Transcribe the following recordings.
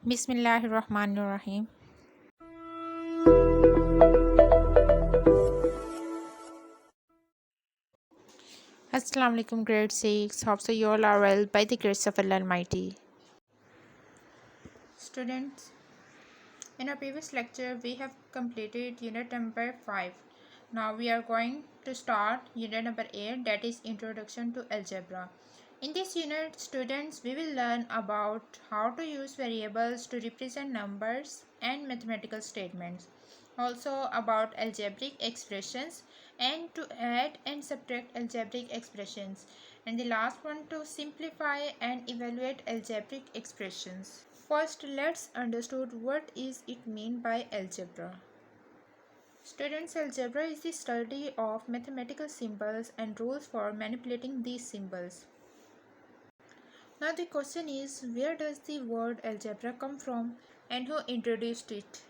Bismillahirrahmanirrahim. Assalamu alaikum, grade 6. Hope so you all are well by the grace of Allah Almighty. Students, in our previous lecture, we have completed unit number 5. Now we are going to start unit number 8, that is Introduction to Algebra. In this unit, students, we will learn about how to use variables to represent numbers and mathematical statements. Also about algebraic expressions and to add and subtract algebraic expressions. And the last one to simplify and evaluate algebraic expressions. First, let's understand what is it mean by algebra. Students, algebra is the study of mathematical symbols and rules for manipulating these symbols. Now the question is, where does the word algebra come from and who introduced it?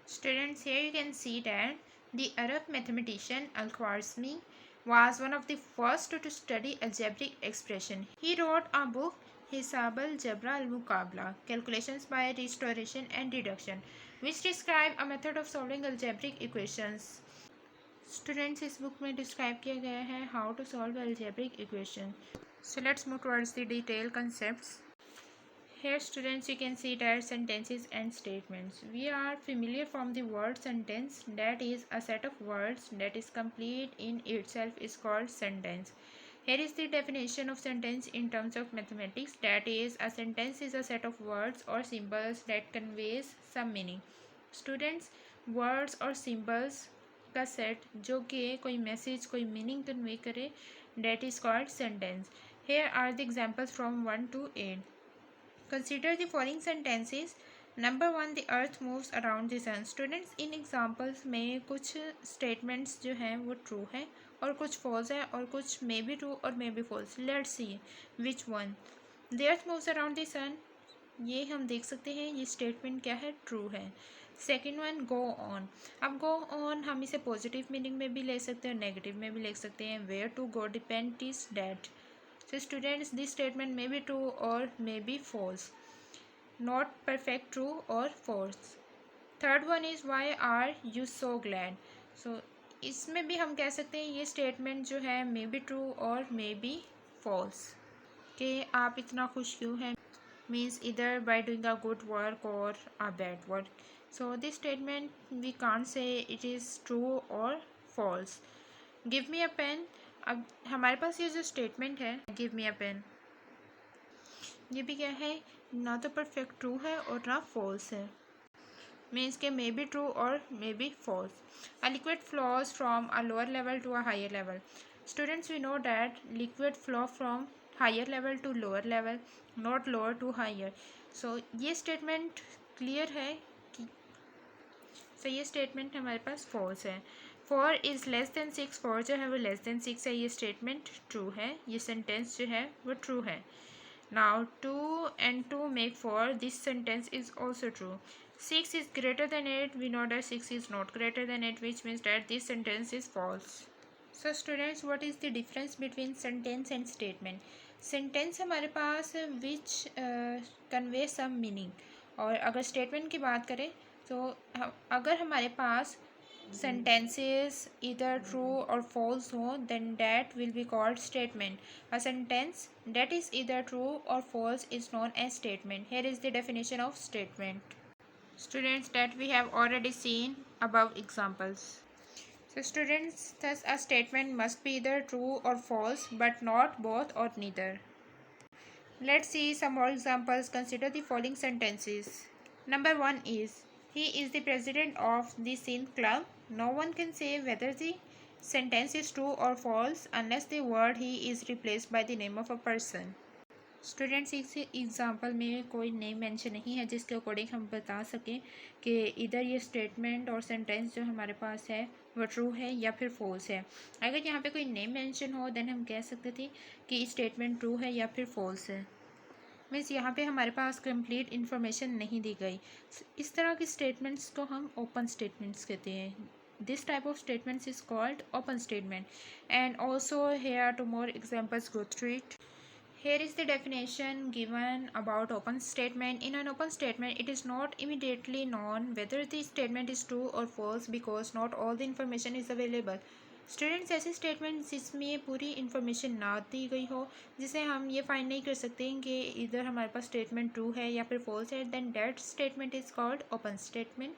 Students, here you can see that the Arab mathematician Al-Khwarizmi was one of the first to study algebraic expression. He wrote a book, Hisab al-Jabra al-Muqabla, Calculations by Restoration and Reduction, which describe a method of solving algebraic equations. Students, इस book में describe किया गया है how to solve algebraic equation. So let's move towards the detailed concepts. Here students, you can see that sentences and statements. We are familiar from the word sentence, that is a set of words that is complete in itself is called sentence. Here is the definition of sentence in terms of mathematics, that is a sentence is a set of words or symbols that conveys some meaning. Students, words or symbols का set जो कि कोई message कोई meaning convey करे, that is called sentence. Here are the examples from 1 to 8. Consider the following sentences. Number 1, the earth moves around the sun. Students, in examples में कुछ statements जो हैं वो ट्रू है और कुछ फॉल्स है और कुछ मे बी ट्रू और may be false. Let's see which one. The earth moves around the sun, ये हम देख सकते हैं ये स्टेटमेंट क्या है, ट्रू है. Second one, go on. अब गो ऑन हम इसे पॉजिटिव मीनिंग में भी ले सकते हैं और नेगेटिव में भी ले सकते हैं. Where to go depend is that. So students, this statement may be true or may be false. Not perfect true or false. Third one is why are you so glad. So इसमें भी हम कह सकते हैं ये statement जो है may be true और may be false. कि आप इतना खुश क्यों हैं means either by doing a good work or a bad work. So this statement we can't say it is true or false. Give me a pen. अब हमारे पास ये जो स्टेटमेंट है गिव मी अ पेन, ये भी क्या है, ना तो परफेक्ट ट्रू है और ना फॉल्स है. मीन्स के मे बी ट्रू और may be false. A liquid flows from a lower level to a higher level. Students, we know that liquid flow from higher level to lower level, not lower to higher. So ये statement clear है कि ये statement हमारे पास false है. 4 is less than 6, 4 जो है वो लेस देन 6 है, ये स्टेटमेंट ट्रू है, ये सेंटेंस जो है वो ट्रू है. Now 2 and 2 make 4, this sentence is also true. 6 is greater than 8, we know that 6 is not greater than 8, which means that this sentence is false. So students, what is the difference between sentence and statement? Sentence हमारे पास which convey some meaning, और अगर statement की बात करें तो अगर हमारे पास sentences either true or false हो, then that will be called statement. A sentence that is either true or false is known as statement. Here is the definition of statement. Students, that we have already seen above examples. So students, thus a statement must be either true or false, but not both or neither. Let's see some more examples. Consider the following sentences. Number 1 is, he is the president of the Sindh club. No one can say whether the sentence is true or false unless the word he is replaced by the name of a person. Students, इस example में कोई name mention नहीं है जिसके according हम बता सकें कि इधर ये स्टेटमेंट और सेंटेंस जो हमारे पास है वो ट्रू है या फिर फॉल्स है. अगर यहाँ पे कोई नेम मेंशन हो देन हम कह सकते थे कि स्टेटमेंट ट्रू है या फिर फॉल्स है. मीन्स यहाँ पे हमारे पास कंप्लीट इन्फॉर्मेशन नहीं दी गई. इस तरह की स्टेटमेंट्स को हम ओपन स्टेटमेंट्स कहते हैं. This type of statements is called open statement. And also here are two more examples, go through it. Here is the definition given about open statement. In an open statement, it is not immediately known whether the statement is true or false because not all the information is available. Students, ऐसे statement जिसमें पूरी information ना दी गई हो, जिसे हम ये find नहीं कर सकते हैं कि इधर हमारे पास स्टेटमेंट ट्रू है या फिर फॉल्स है, then that statement is called open statement.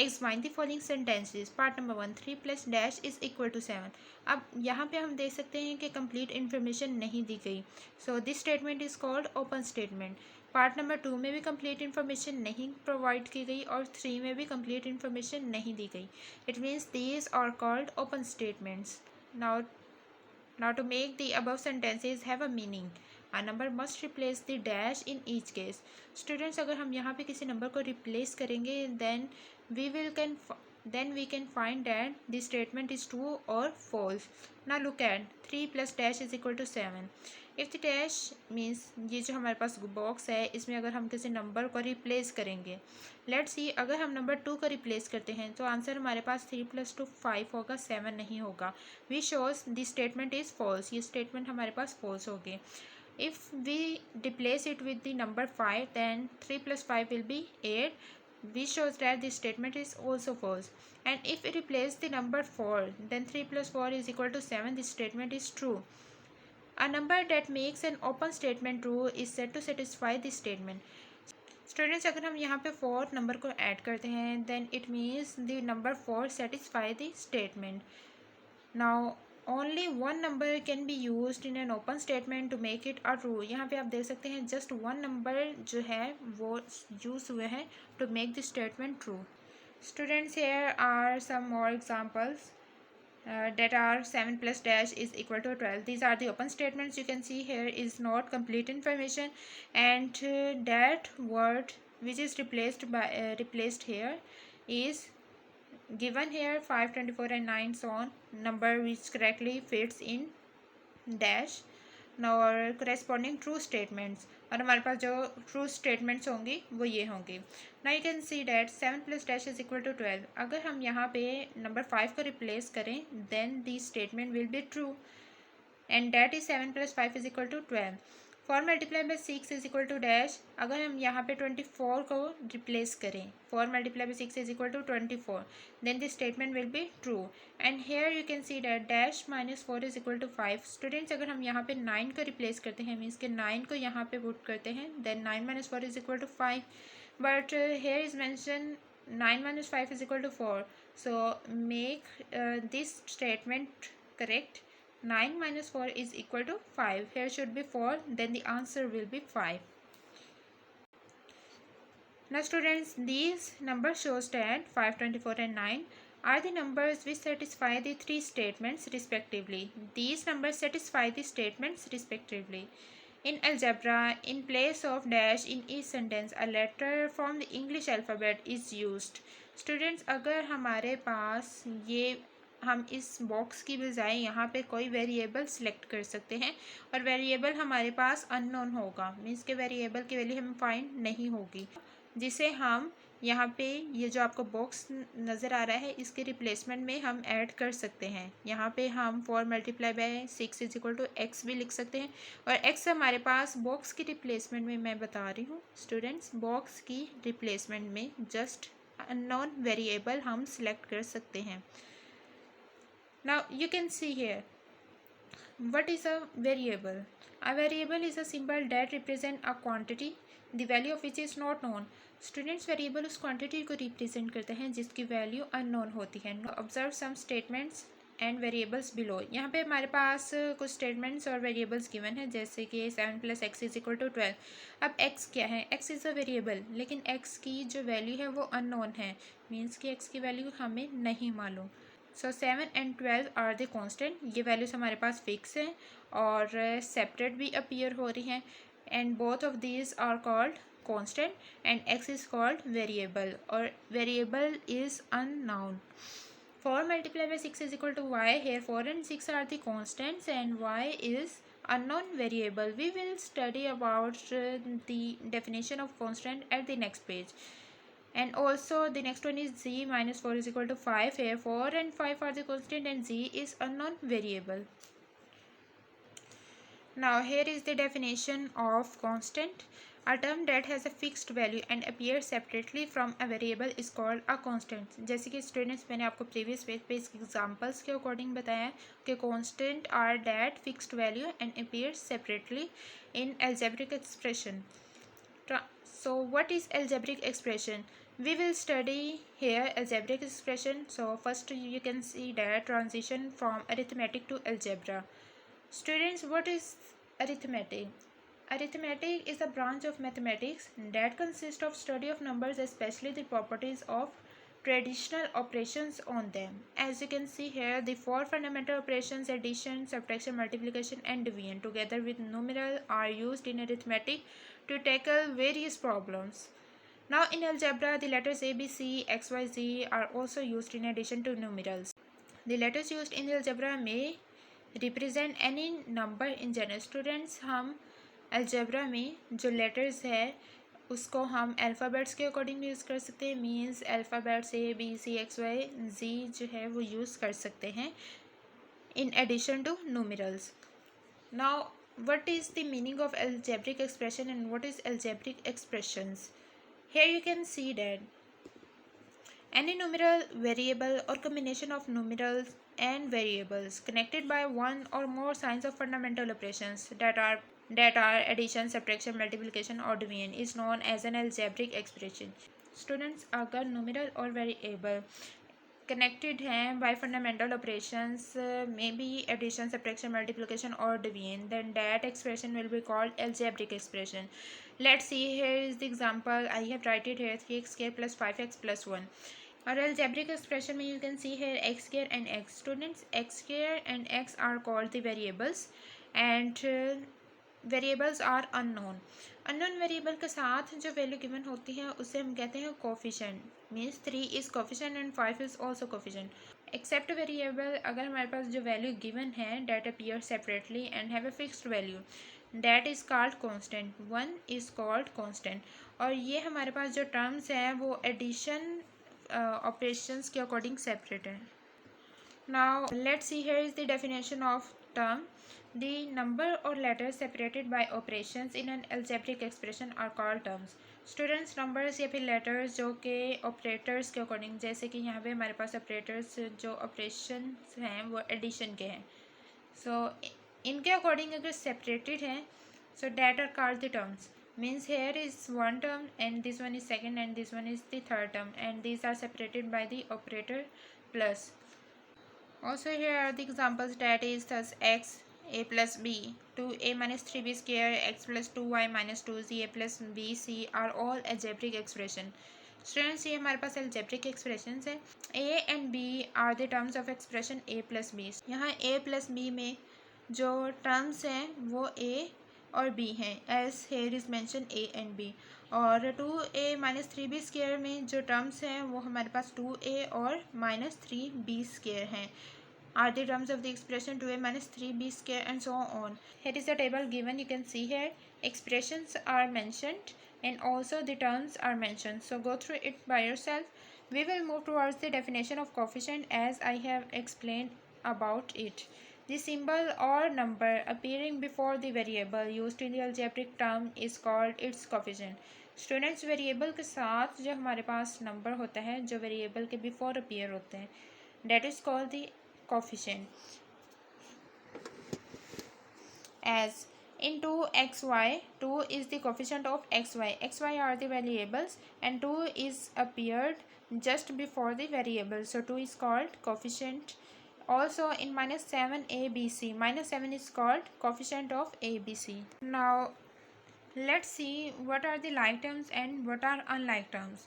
Examine the following sentences. Part number 1, 3 plus dash is equal to 7. अब यहाँ पे हम देख सकते हैं कि कंप्लीट इन्फॉर्मेशन नहीं दी गई, so this statement is called open statement. Part number 2 में भी कंप्लीट इन्फॉर्मेशन नहीं प्रोवाइड की गई और 3 में भी कंप्लीट इन्फॉर्मेशन नहीं दी गई. It means these are called open statements. Now to make the above sentences have a meaning, a number must replace the dash in each case. Students, अगर हम यहाँ पे किसी नंबर को रिप्लेस करेंगे then we can find that the statement is true or false. Now look at 3 plus dash is equal to 7. If the dash means ये जो हमारे पास बॉक्स है इसमें अगर हम किसी नंबर को रिप्लेस करेंगे, लेट्स सी अगर हम नंबर 2 को रिप्लेस करते हैं तो आंसर हमारे पास 3 + 2 5 होगा, 7 नहीं होगा. We shows this statement is false. ये स्टेटमेंट हमारे पास फॉल्स होगी. If we replace it with the number 5, then 3 + 5 will be 8. We shows that this statement is also false. And if we replace the number 4, then 3 + 4 is equal to 7. This statement is true. A number that makes an open statement true is said to satisfy this statement. Students, अगर हम यहाँ पे 4 number को add करते हैं then it means the number 4 satisfy the statement. Now only one number can be used in an open statement to make it a true. यहाँ पे आप देख सकते हैं just one number जो है वो यूज़ हुए हैं to make the statement true. Students, here are some more examples that are 7 plus dash is equal to 12. These are the open statements. You can see here is not complete information, and that word which is replaced here is given here 5, 24 and 9 so on, number which correctly fits in dash. Now our corresponding true statements, और हमारे पास जो true statements होंगी वो ये होंगी. Now you can see that 7 plus dash is equal to 12. अगर हम यहाँ पे नंबर 5 को रिप्लेस करें then the statement will be true and that is 7 + 5 is equal to 12. 4 multiplied by 6 is equal to dash. अगर हम यहाँ पे 24 को रिप्लेस करें, 4 multiplied by 6 is equal to 24, then the statement will be true. And here you can see that dash minus 4 is equal to 5. Students, अगर हम यहाँ पे 9 को रिप्लेस करते हैं मीन्स के 9 को यहाँ पे पुट करते हैं then 9 minus 4 is equal to 5. But here is mentioned 9 minus 5 is equal to 4. So make this statement correct. 9 minus 4 is equal to 5. Here should be 4, then the answer will be 5. Now students, these numbers shows that 5, 24 and 9 are the numbers which satisfy the three statements respectively. These numbers satisfy the statements respectively. In algebra, in place of dash in each sentence, a letter from the English alphabet is used. Students, अगर हमारे पास ये हम इस box की बजाय यहाँ पे कोई वेरिएबल सिलेक्ट कर सकते हैं और वेरिएबल हमारे पास अननोन होगा, मीन्स के वेरिएबल की वैल्यू हमें फाइंड नहीं होगी, जिसे हम यहाँ पे ये जो आपको बॉक्स नज़र आ रहा है इसके रिप्लेसमेंट में हम ऐड कर सकते हैं. यहाँ पे हम 4 multiplied by 6 is equal to x भी लिख सकते हैं और x हमारे पास बॉक्स की रिप्लेसमेंट में मैं बता रही हूँ स्टूडेंट्स, बॉक्स की रिप्लेसमेंट में जस्ट अननोन वेरिएबल हम सिलेक्ट कर सकते हैं. Now you can see here what is a variable. A variable is a symbol that represent a quantity the value of which is not known. Students, variable उस quantity को represent करते हैं जिसकी value unknown होती है. Observe some statements and variables below. यहाँ पे हमारे पास कुछ स्टेटमेंट्स और वेरिएबल्स गिवन है जैसे कि 7 + x is equal to 12. अब x क्या है? x इज़ अ वेरिएबल, लेकिन x की जो वैल्यू है वो अननोन है, मीन्स कि x की वैल्यू हमें नहीं मालूम. सो 7 and 12 आर द कॉन्स्टेंट. ये वैल्यूज़ हमारे पास फिक्स हैं और सेपरेट भी अपीयर हो रही हैं and both of these are called constant and x is called variable or variable is unknown. 4 multiplied by 6 is equal to y. Here 4 and 6 are the constants and y is unknown variable. We will study about the definition of constant at the next page. And also the next one is z minus 4 is equal to 5. Here 4 and 5 are the constant and z is unknown variable. Now here is the definition of constant. A term that has a fixed value and appears separately from a variable is called a constant. जैसे कि students मैंने आपको previous page पे examples के according बताया कि constant are that fixed value and appears separately in algebraic expression. So what is algebraic expression? We will study here algebraic expression. So first you can see that transition from arithmetic to algebra. Students, what is arithmetic? Arithmetic is a branch of mathematics that consists of study of numbers, especially the properties of traditional operations on them. As you can see here, the four fundamental operations addition, subtraction, multiplication and division together with numeral are used in arithmetic to tackle various problems. Now in algebra, the letters A, B, C, X, Y, Z are also used in addition to numerals. The letters used in algebra may represent any number in general students हम algebra में जो letters है उसको हम alphabets के according भी use कर सकते हैं means alphabets A B C X Y Z जो है वो यूज़ कर सकते हैं in addition to numerals. Now what is the meaning of algebraic expression and what is algebraic expressions? Here you can see that any numeral variable or combination of numerals and variables connected by one or more signs of fundamental operations that are addition, subtraction, multiplication or division is known as an algebraic expression. Students, अगर numeral और variable connected हैं by fundamental operations, maybe addition, subtraction, multiplication or division, then that expression will be called algebraic expression. Let's see, here is the example. I have written here 3x square plus 5x plus 1. Or algebraic expression में you can see here x square and x. Students, x square and x are called the variables and variables are unknown. Unknown variable के साथ जो value given होती है उसे हम कहते हैं coefficient. Means 3 is coefficient and 5 is also coefficient. Except variable, अगर हमारे पास जो वैल्यू गिवन है that appear separately and have a fixed value, that is called constant. 1 is called constant. और ये हमारे पास जो टर्म्स हैं वो एडिशन ऑपरेशंस के अकॉर्डिंग सेपरेट है. Now let's see, here is the definition of term. The number or letters separated by operations in an algebraic expression are called terms. Students, numbers या फिर letters जो कि operators के according, जैसे कि यहाँ पे हमारे पास operators जो operations हैं वो addition के हैं, so इनके according अगर separated हैं so that are called the terms. Means here is one term and this one is second and this one is the third term and these are separated by the operator plus. Also here are the examples, that is thus x a plus b, 2a minus 3b square, x plus 2y minus 2z, a plus b c are all algebraic expression. Students, ये हमारे पास algebraic expressions है. a and b are the terms of expression a plus b. यहाँ a plus b में जो terms हैं वो a और b हैं, as here is mentioned a and b. और 2a minus 3b square में जो टर्म्स हैं वो हमारे पास 2a और minus 3b square हैं, are the terms of the expression 2a minus 3b square and so on. Here is the table given, you can see here expressions are mentioned and also the terms are mentioned, so go through it by yourself. We will move towards the definition of coefficient as I have explained about it. The symbol or number appearing before the variable used in the algebraic term is called its coefficient. Students, variable के साथ जो हमारे पास number होता है जो variable के before appear होते हैं, that is called the coefficient. As in 2xy, 2 is the coefficient of xy. xy are the variables and 2 is appeared just before the variable, so 2 is called coefficient. Also in minus 7 abc, minus 7 is called coefficient of abc. Now let's see what are the like terms and what are unlike terms.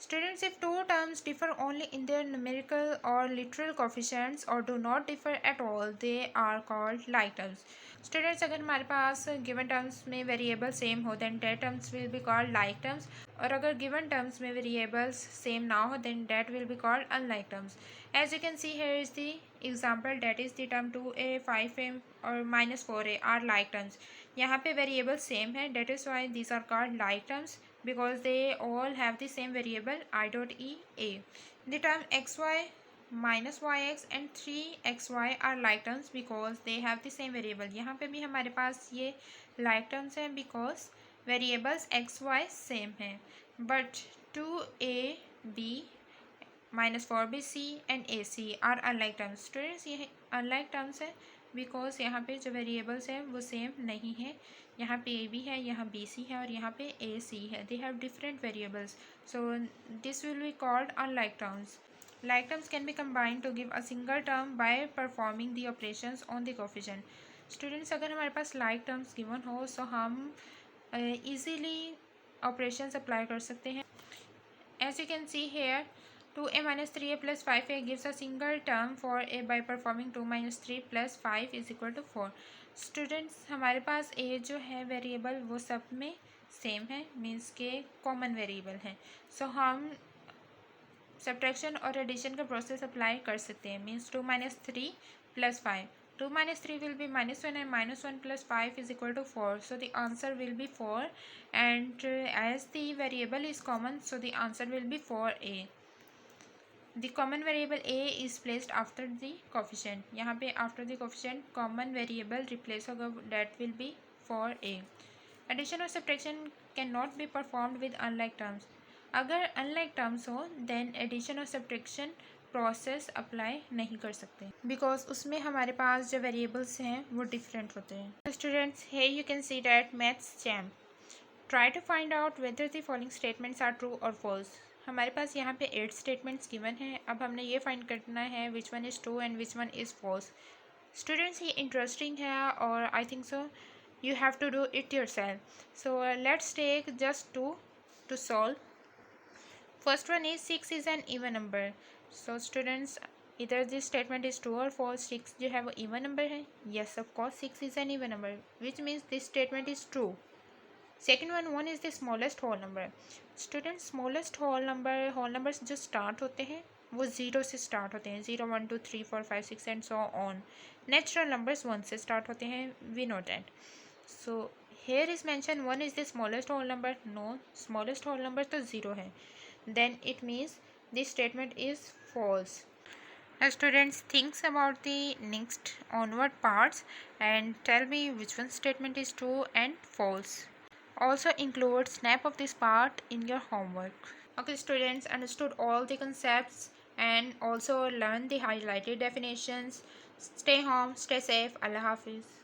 Students, if two terms differ only in their numerical or literal coefficients or do not differ at all, they are called like terms. Students, अगर हमारे पास given terms में variable same हो then that terms will be called like terms, और अगर given terms में variables same ना हो then that will be called unlike terms. As you can see, here is the example, that is the term 2a, 5a और minus 4a are like terms. यहाँ पे variables same है, that is why these are called like terms because they all have the same variable I dot e a. The term xy minus Y X and 3xy are like terms because they have the same variable. यहाँ पे भी हमारे पास ये like terms हैं because variables X Y same हैं। But 2ab -4bc and ac are unlike terms. Students ये unlike terms है बिकॉज यहाँ पे जो वेरिएबल्स हैं वो सेम नहीं है। यहाँ पे ab है, यहाँ bc है और यहाँ पे ac है। They have different variables, so this will be called unlike terms. Like terms can be combined to give a single term by performing the operations on the coefficient. Students, अगर हमारे पास like terms given हो so हम easily operations apply कर सकते हैं. As you can see here, 2a minus 3a plus 5a gives a single term for a by performing 2 minus 3 plus 5 is equal to 4. Students, हमारे पास a जो है variable वो सब में सेम है, मीन्स के कॉमन वेरिएबल हैं. सो हम सब्ट्रैक्शन और एडिशन का प्रोसेस अप्लाई कर सकते हैं. Means 2 minus 3 plus 5. 2 minus 3 will be -1 and -1 plus 5 is equal to 4. So the answer will be 4, and as the variable is common, so the answer will be 4a. The common variable a is placed after the coefficient. यहाँ पे after the coefficient common variable replace होगा, that will be 4a. Addition or subtraction cannot be performed with unlike terms. अगर unlike terms हो then addition और subtraction process apply नहीं कर सकते because उसमें हमारे पास जो वेरिएबल्स हैं वो डिफरेंट होते हैं. Students, here you can see that maths champ. Try to find out whether the following statements are true और फॉल्स. हमारे पास यहाँ पे 8 स्टेटमेंट्स गिवन हैं. अब हमने ये फाइंड करना है which one is true and which one is false. Students, ये इंटरेस्टिंग है और I think so you have to do it yourself. So let's take just two to solve. First one is 6 is an even number. So students, either this statement is true or false. 6 जो है वो even number है. Yes, of course 6 is an even number, which means this statement is true. Second one, 1 is the smallest whole number. Students, smallest whole numbers जो start होते हैं वो 0 से start होते हैं. 0 1 2 3 4 5 6 and so on. Natural numbers 1 से start होते हैं. We know that. So here is mentioned 1 is the smallest whole number. No, smallest whole number तो 0 है. Then it means this statement is false. Now students, think about the next onward parts and tell me which one statement is true and false. Also include snap of this part in your homework. Okay students, understood all the concepts and also learn the highlighted definitions. Stay home, stay safe. Allah Hafiz.